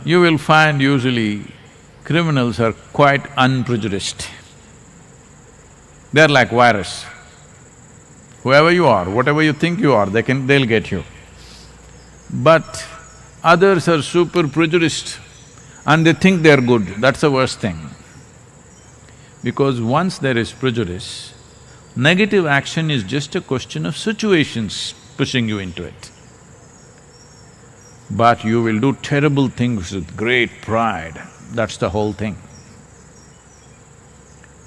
You will find usually criminals are quite unprejudiced. They're like virus. Whoever you are, whatever you think you are, they'll get you. But others are super prejudiced and they think they're good, that's the worst thing. Because once there is prejudice, negative action is just a question of situations pushing you into it. But you will do terrible things with great pride, that's the whole thing.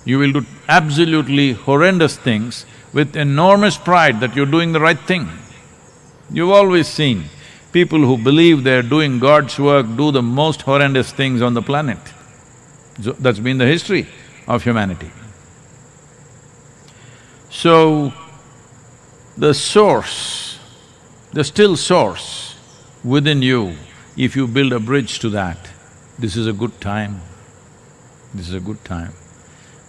You will do absolutely horrendous things with enormous pride that you're doing the right thing. You've always seen people who believe they're doing God's work do the most horrendous things on the planet. That's been the history of humanity. So, the source, the still source within you, if you build a bridge to that, this is a good time. This is a good time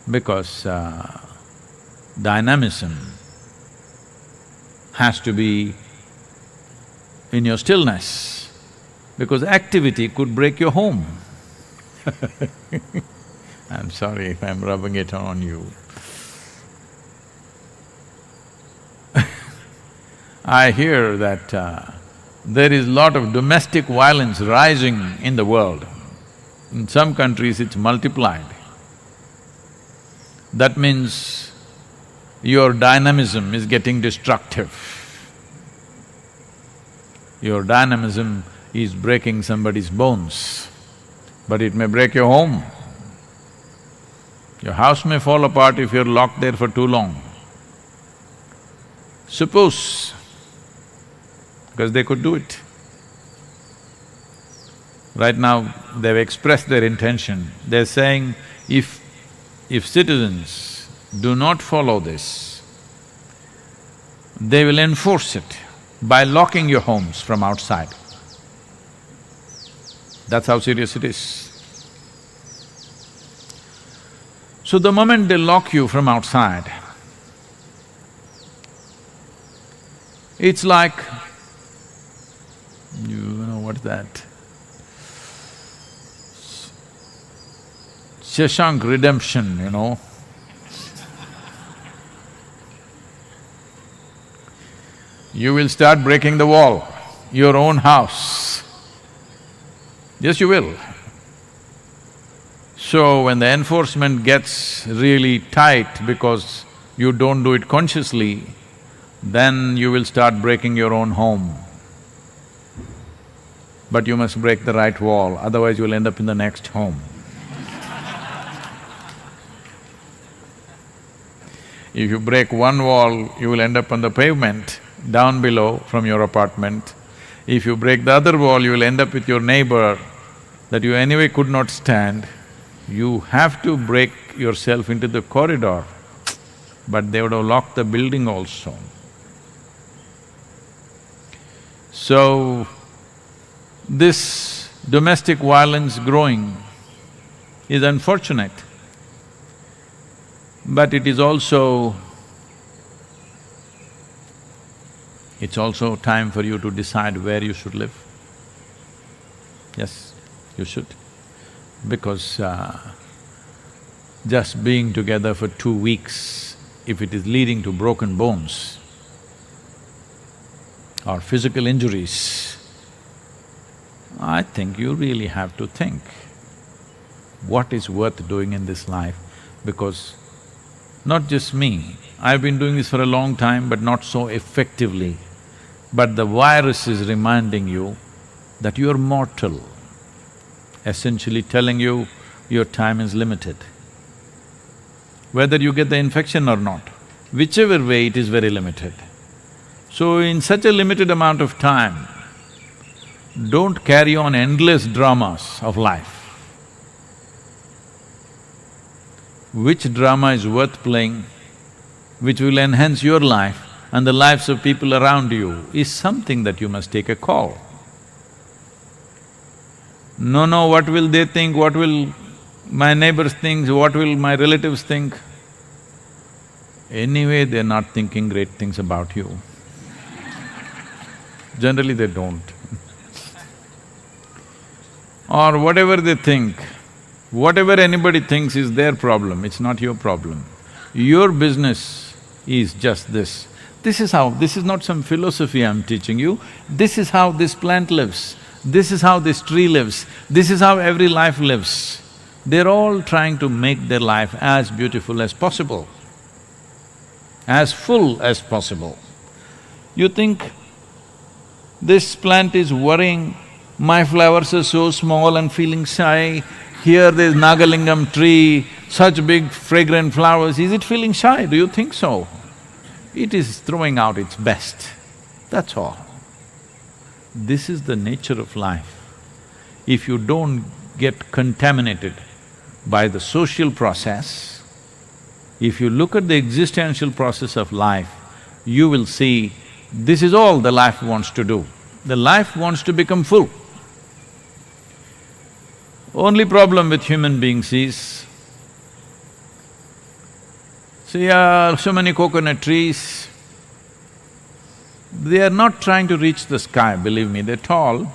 because dynamism has to be in your stillness, because activity could break your home. I'm sorry if I'm rubbing it on you. I hear that there is lot of domestic violence rising in the world. In some countries it's multiplied. That means your dynamism is getting destructive. Your dynamism is breaking somebody's bones, but it may break your home. Your house may fall apart if you're locked there for too long. Suppose, because they could do it. Right now, they've expressed their intention. They're saying, if citizens do not follow this, they will enforce it by locking your homes from outside. That's how serious it is. So the moment they lock you from outside, it's like… you know what's that? Shashank Redemption, you know. You will start breaking the wall, your own house. Yes, you will. So when the enforcement gets really tight because you don't do it consciously, then you will start breaking your own home. But you must break the right wall, otherwise you'll end up in the next home. If you break one wall, you will end up on the pavement down below from your apartment. If you break the other wall, you will end up with your neighbor that you anyway could not stand. You have to break yourself into the corridor, but they would have locked the building also. So, this domestic violence growing is unfortunate, but it is also… it's also time for you to decide where you should live. Yes, you should. Because just being together for 2 weeks, if it is leading to broken bones or physical injuries, I think you really have to think what is worth doing in this life, because not just me, I've been doing this for a long time but not so effectively. But the virus is reminding you that you're mortal, essentially telling you your time is limited. Whether you get the infection or not, whichever way it is very limited. So in such a limited amount of time, don't carry on endless dramas of life. Which drama is worth playing, which will enhance your life and the lives of people around you, is something that you must take a call. No, what will they think, what will my neighbors think, what will my relatives think? Anyway, they're not thinking great things about you. Generally, they don't. or whatever they think, whatever anybody thinks is their problem, it's not your problem. Your business is just this. This is not some philosophy I'm teaching you, this is how this plant lives, this is how this tree lives, this is how every life lives. They're all trying to make their life as beautiful as possible, as full as possible. You think this plant is worrying, my flowers are so small and feeling shy, here there's Nagalingam tree, such big fragrant flowers, is it feeling shy? Do you think so? It is throwing out its best, that's all. This is the nature of life. If you don't get contaminated by the social process, if you look at the existential process of life, you will see this is all the life wants to do. The life wants to become full. Only problem with human beings is, see, so many coconut trees, they are not trying to reach the sky, believe me, they're tall.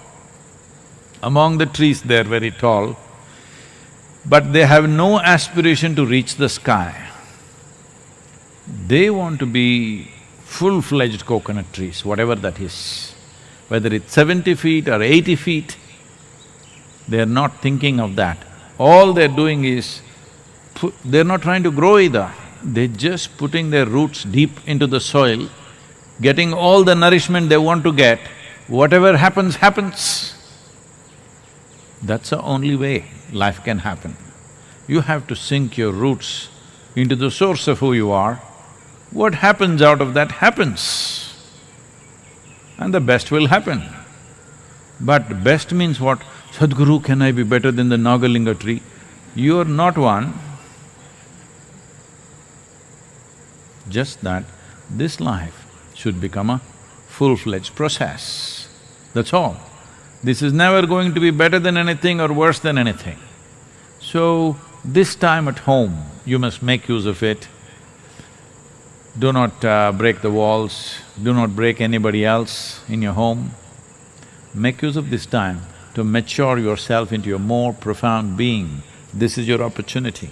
Among the trees they're very tall, but they have no aspiration to reach the sky. They want to be full-fledged coconut trees, whatever that is. Whether it's 70 feet or 80 feet, they're not thinking of that. All they're doing is, they're not trying to grow either. They're just putting their roots deep into the soil, getting all the nourishment they want to get, whatever happens, happens. That's the only way life can happen. You have to sink your roots into the source of who you are. What happens out of that happens, and the best will happen. But best means what? Sadhguru, can I be better than the Nagalinga tree? You're not one. Just that this life should become a full-fledged process, that's all. This is never going to be better than anything or worse than anything. So, this time at home, you must make use of it. Do not break the walls, do not break anybody else in your home. Make use of this time to mature yourself into a more profound being. This is your opportunity.